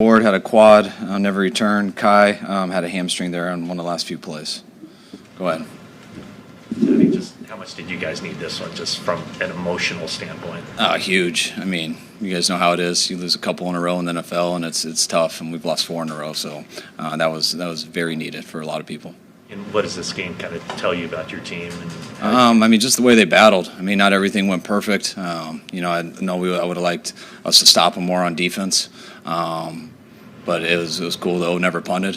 Ward had a quad, never returned. Kai had a hamstring there on one of the last few plays. Go ahead. I mean, just how much did you guys need this one, just from an emotional standpoint? Huge. I mean, you guys know how it is. You lose a couple in a row in the NFL, and it's tough. And we've lost 4 in a row, so that was very needed for a lot of people. And what does this game kind of tell you about your team? I mean, just the way they battled. I mean, not everything went perfect. I would have liked us to stop them more on defense. But it was cool, though. Never punted,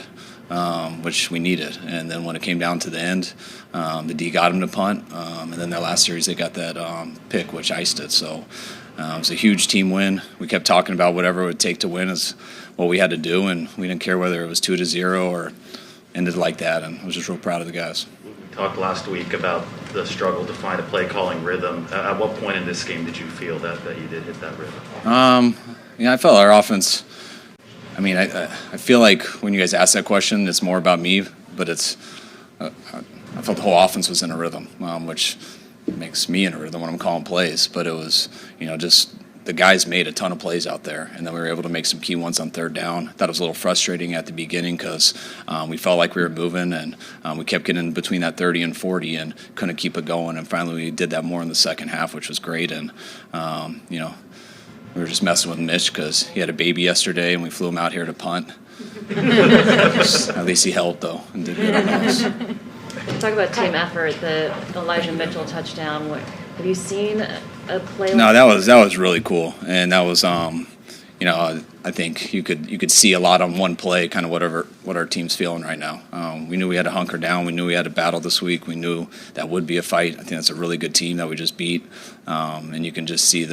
which we needed. And then when it came down to the end, the D got him to punt. And then their last series, they got that pick, which iced it. So it was a huge team win. We kept talking about whatever it would take to win is what we had to do, and we didn't care whether it was 2-0 or ended like that. And I was just real proud of the guys. We talked last week about the struggle to find a play-calling rhythm. At what point in this game did you feel that you did hit that rhythm? I felt our offense. I mean, I feel like when you guys ask that question, it's more about me, but it's I felt the whole offense was in a rhythm, which makes me in a rhythm when I'm calling plays. But it was, just the guys made a ton of plays out there, and then we were able to make some key ones on third down. I thought it was a little frustrating at the beginning because we felt like we were moving, and we kept getting between that 30 and 40 and couldn't keep it going. And finally we did that more in the second half, which was great. And, we were just messing with Mitch because he had a baby yesterday, and we flew him out here to punt. At least he helped, though, and did good on those. Talk about team effort, the Elijah Mitchell touchdown. Have you seen a play? No, that was really cool, and that was I think you could see a lot on one play, kind of what our team's feeling right now. We knew we had to hunker down. We knew we had to battle this week. We knew that would be a fight. I think that's a really good team that we just beat, and you can just see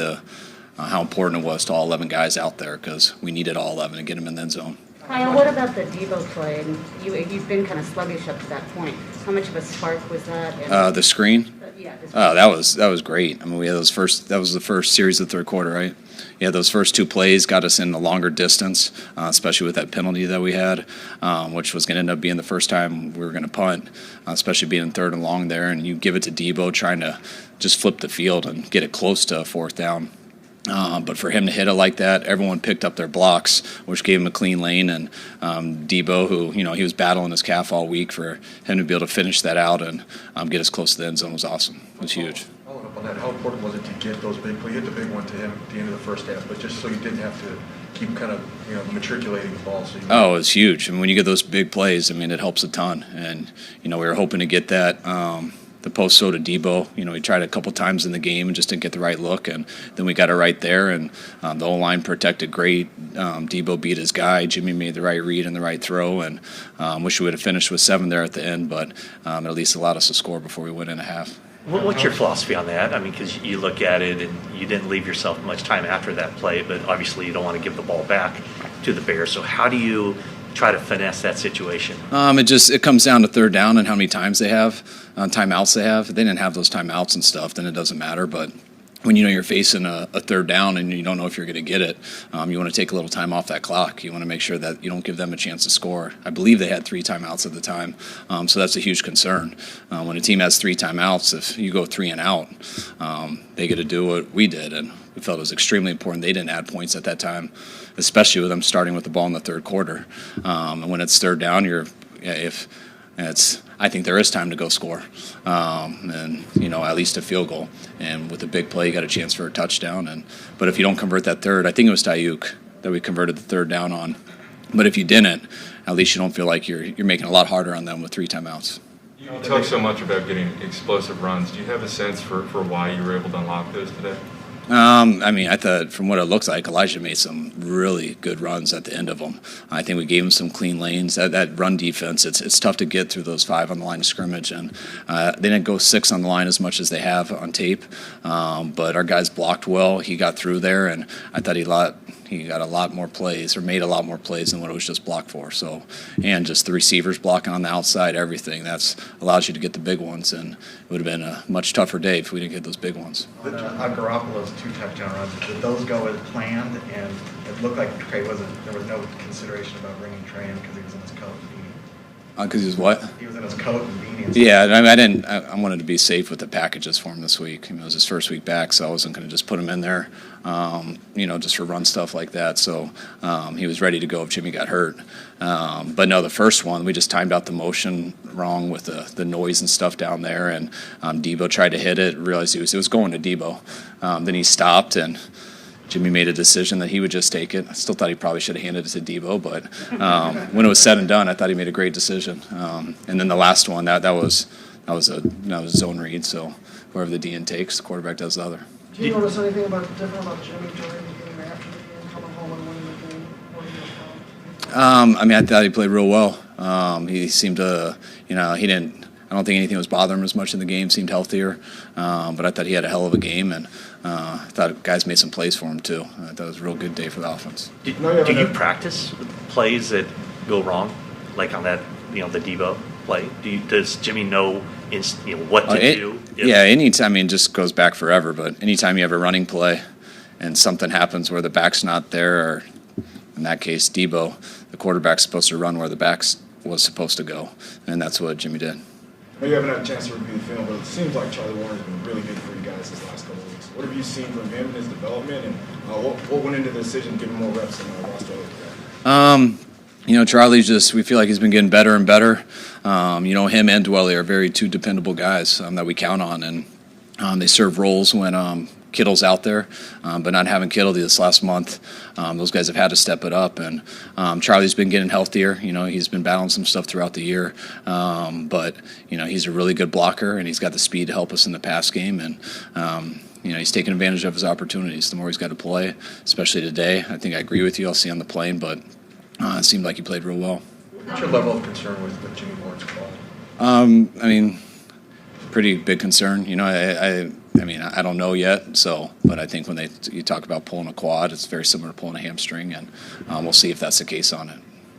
how important it was to all 11 guys out there because we needed all 11 to get them in the end zone. Kyle, what about the Debo play? And you've been kind of sluggish up to that point. How much of a spark was that? The screen? Yeah. Oh, that was great. I mean, we had that was the first series of the third quarter, right? Yeah, those first 2 plays got us in the longer distance, especially with that penalty that we had, which was going to end up being the first time we were going to punt, especially being in third and long there. And you give it to Debo trying to just flip the field and get it close to 4th down. But for him to hit it like that, everyone picked up their blocks, which gave him a clean lane. And Debo, who he was battling his calf all week, for him to be able to finish that out and get us close to the end zone was awesome. It was huge. Following up on that, how important was it to get those big plays? You hit the big one to him at the end of the first half, but just so you didn't have to keep kind of matriculating the ball. So it was huge. I mean, when you get those big plays, I mean, it helps a ton. And we were hoping to get that. The post throw to Debo, we tried a couple times in the game and just didn't get the right look, and then we got it right there, and the O-line protected great. Debo beat his guy. Jimmy made the right read and the right throw, and wish we would have finished with 7 there at the end, but at least allowed us to score before we went in a half. What's your philosophy on that? I mean, because you look at it and you didn't leave yourself much time after that play, but obviously you don't want to give the ball back to the Bears. So how do you try to finesse that situation? It comes down to third down and how many times they have, timeouts they have. If they didn't have those timeouts and stuff, then it doesn't matter. But when you're facing a third down and you don't know if you're going to get it, you want to take a little time off that clock. You want to make sure that you don't give them a chance to score. I believe they had 3 timeouts at the time, so that's a huge concern. When a team has 3 timeouts, if you go 3 and out, they get to do what we did, and we felt it was extremely important they didn't add points at that time, especially with them starting with the ball in the third quarter. And when it's third down, I think there is time to go score, and at least a field goal. And with a big play, you got a chance for a touchdown. But if you don't convert that third, I think it was Tayuk that we converted the third down on. But if you didn't, at least you don't feel like you're making it a lot harder on them with 3 timeouts. You talk so much about getting explosive runs. Do you have a sense for why you were able to unlock those today? I thought from what it looks like, Elijah made some really good runs at the end of them. I think we gave him some clean lanes. That run defense, it's tough to get through those 5 on the line of scrimmage, and they didn't go 6 on the line as much as they have on tape. But our guys blocked well. He got through there, and I thought he got a lot more plays, or made a lot more plays than what it was just blocked for. So, and just the receivers blocking on the outside, everything that's allows you to get the big ones, and it would have been a much tougher day if we didn't get those big ones. On Garoppolo's 2 touchdown runs, did those go as planned? And it looked like there was no consideration about bringing Trey in because he was in his coat. Because he was what? He was in his coat and beanie and stuff. Yeah, I mean, I wanted to be safe with the packages for him this week. It was his first week back, so I wasn't going to just put him in there, just for run stuff like that. So he was ready to go if Jimmy got hurt. But no, the first one, we just timed out the motion wrong with the noise and stuff down there, and Debo tried to hit it, realized it was going to Debo. Then he stopped, and Jimmy made a decision that he would just take it. I still thought he probably should have handed it to Debo, but when it was said and done, I thought he made a great decision. And then the last one, that was a zone read. So whoever the DN takes, the quarterback does the other. Do you notice anything different about Jimmy during the game, after the game, coming home and winning the game? What do you know? I thought he played real well. He seemed to, he didn't. I don't think anything was bothering him as much in the game. Seemed healthier, but I thought he had a hell of a game, and I thought guys made some plays for him too. I thought it was a real good day for the offense. Do you practice plays that go wrong, like on that, the Debo play? Does Jimmy know what to do? Yeah, anytime. It just goes back forever. But anytime you have a running play, and something happens where the back's not there, or in that case, Debo, the quarterback's supposed to run where the back was supposed to go, and that's what Jimmy did. I know you haven't had a chance to review the film, but it seems like Charlie Warren's been really good for you guys this last couple of weeks. What have you seen from him in his development, and what went into the decision to give him more reps in the roster today? Charlie's we feel like he's been getting better and better. Him and Dwelly are two dependable guys that we count on, and they serve roles when Kittle's out there, but not having Kittle this last month, those guys have had to step it up. And Charlie's been getting healthier. He's been battling some stuff throughout the year, but he's a really good blocker, and he's got the speed to help us in the pass game. And he's taking advantage of his opportunities. The more he's got to play, especially today. I think I agree with you. I'll see on the plane, but it seemed like he played real well. What's your level of concern with Jimmy Warren's call? Pretty big concern. I don't know yet. But I think when you talk about pulling a quad, it's very similar to pulling a hamstring, and we'll see if that's the case on it.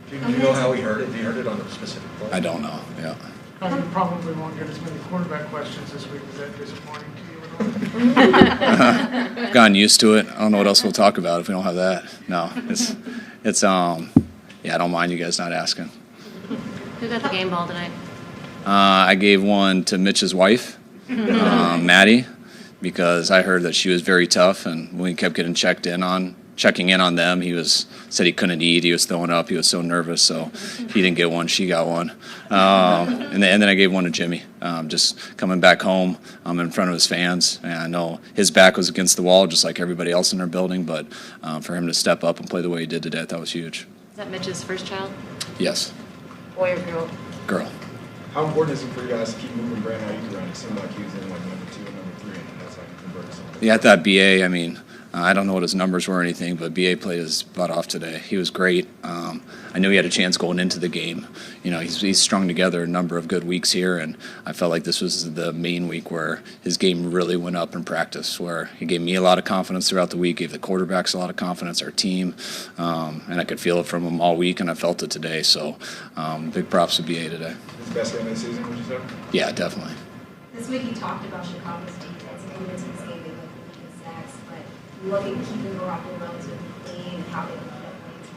Do you know how he hurt it? Did he hurt it on a specific play? I don't know. Yeah. You probably won't get as many quarterback questions this week. Is that disappointing to you at all? I've gotten used to it. I don't know what else we'll talk about if we don't have that. No, it's I don't mind you guys not asking. Who got the game ball tonight? I gave one to Mitch's wife, Maddie, because I heard that she was very tough, and when we kept getting checking in on them, said he couldn't eat, he was throwing up, he was so nervous, so he didn't get one, she got one. And then I gave one to Jimmy, just coming back home in front of his fans. And I know his back was against the wall, just like everybody else in our building, but for him to step up and play the way he did today, I thought was huge. Is that Mitch's first child? Yes. Boy or girl? Girl. How important is it for you guys to keep moving Brandon Ayuk around? It seemed like he was in number 2 and number 3, and that's how you converted something. Yeah, I thought B.A., I don't know what his numbers were or anything, but B.A. played his butt off today. He was great. I knew he had a chance going into the game. He's strung together a number of good weeks here, and I felt like this was the main week where his game really went up in practice, where he gave me a lot of confidence throughout the week, gave the quarterbacks a lot of confidence, our team, and I could feel it from him all week, and I felt it today. So big props to B.A. today. His best game of the season, would you say? Yeah, definitely. This week you talked about Chicago's defense and coming into this game they went for the sacks, but you look at keeping Garoppolo relatively clean and how they looked at plays.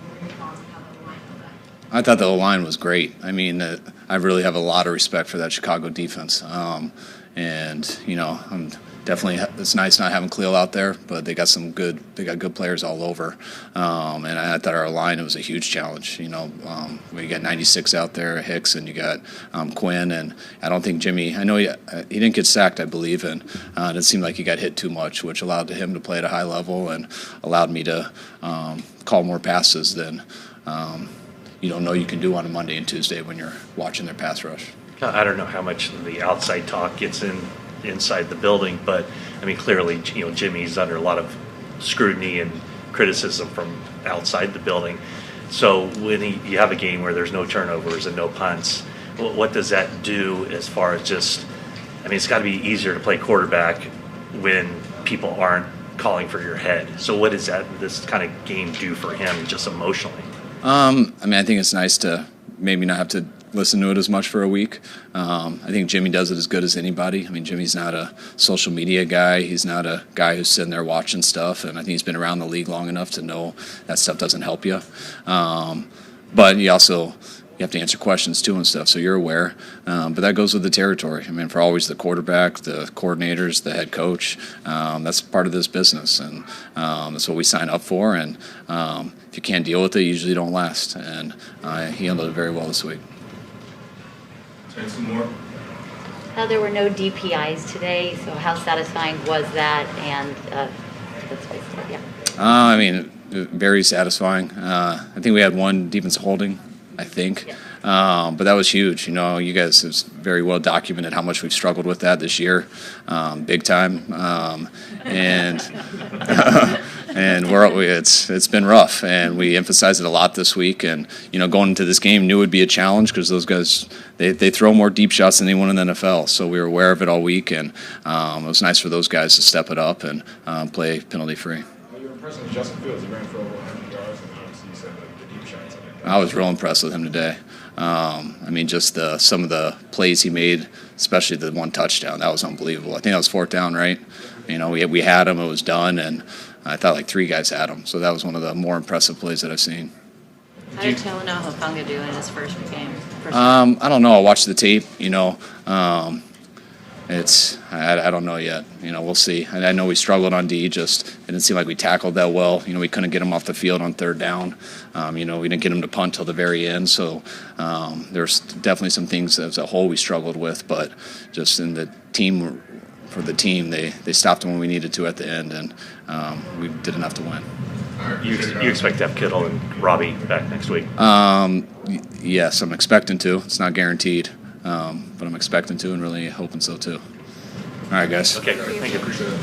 What are your thoughts on how the line held up? I thought the line was great. I really have a lot of respect for that Chicago defense. I'm definitely, it's nice not having Khalil out there, but they got good players all over. And I thought our line, it was a huge challenge. We got 96 out there, Hicks, and you got Quinn, and I don't think Jimmy, I know he didn't get sacked, I believe, and it seemed like he got hit too much, which allowed him to play at a high level and allowed me to call more passes than you don't know you can do on a Monday and Tuesday when you're watching their pass rush. I don't know how much the outside talk gets inside the building, but clearly, Jimmy's under a lot of scrutiny and criticism from outside the building. So when you have a game where there's no turnovers and no punts, what does that do as far as just? It's got to be easier to play quarterback when people aren't calling for your head. So what does this kind of game do for him just emotionally? I think it's nice to maybe not have to listen to it as much for a week. I think Jimmy does it as good as anybody. Jimmy's not a social media guy. He's not a guy who's sitting there watching stuff, and I think he's been around the league long enough to know that stuff doesn't help you. But he also, you have to answer questions too and stuff, so you're aware. But that goes with the territory. I mean, for always the quarterback, the coordinators, the head coach, that's part of this business, and that's what we sign up for. And if you can't deal with it, you usually don't last. And he handled it very well this week. Take some more. There were no DPIs today, so how satisfying was that? And that's basically it, yeah. I mean, very satisfying. I think we had one defensive holding, I think. Yeah. But that was huge. You know, you guys, it's very well documented how much we've struggled with that this year, big time. And it's been rough, and we emphasized it a lot this week. And you know, going into this game, knew it would be a challenge because those guys they throw more deep shots than anyone in the NFL. So we were aware of it all week, and it was nice for those guys to step it up and play penalty free. You're impressed with Justin Fields. He ran for over 100 yards, and obviously you said the deep shots. I was real impressed with him today. I mean, just some of the plays he made, especially the one touchdown, that was unbelievable. I think that was fourth down, right? You know, we had him, it was done, and I thought like 3 guys had him. So that was one of the more impressive plays that I've seen. How did Talanoa Hufanga do in his first game? I don't know. I'll watch the tape, you know. I don't know yet. You know, we'll see. And I know we struggled on D. Just it didn't seem like we tackled that well. You know, we couldn't get him off the field on third down. You know, we didn't get him to punt till the very end. So there's definitely some things as a whole we struggled with. But just in the team, for the team, they stopped when we needed to at the end, and we did enough to win. You expect to have Kittle and Robbie back next week? Yes, I'm expecting to. It's not guaranteed, but I'm expecting to and really hoping so too. All right, guys. Okay, thank you. Appreciate it.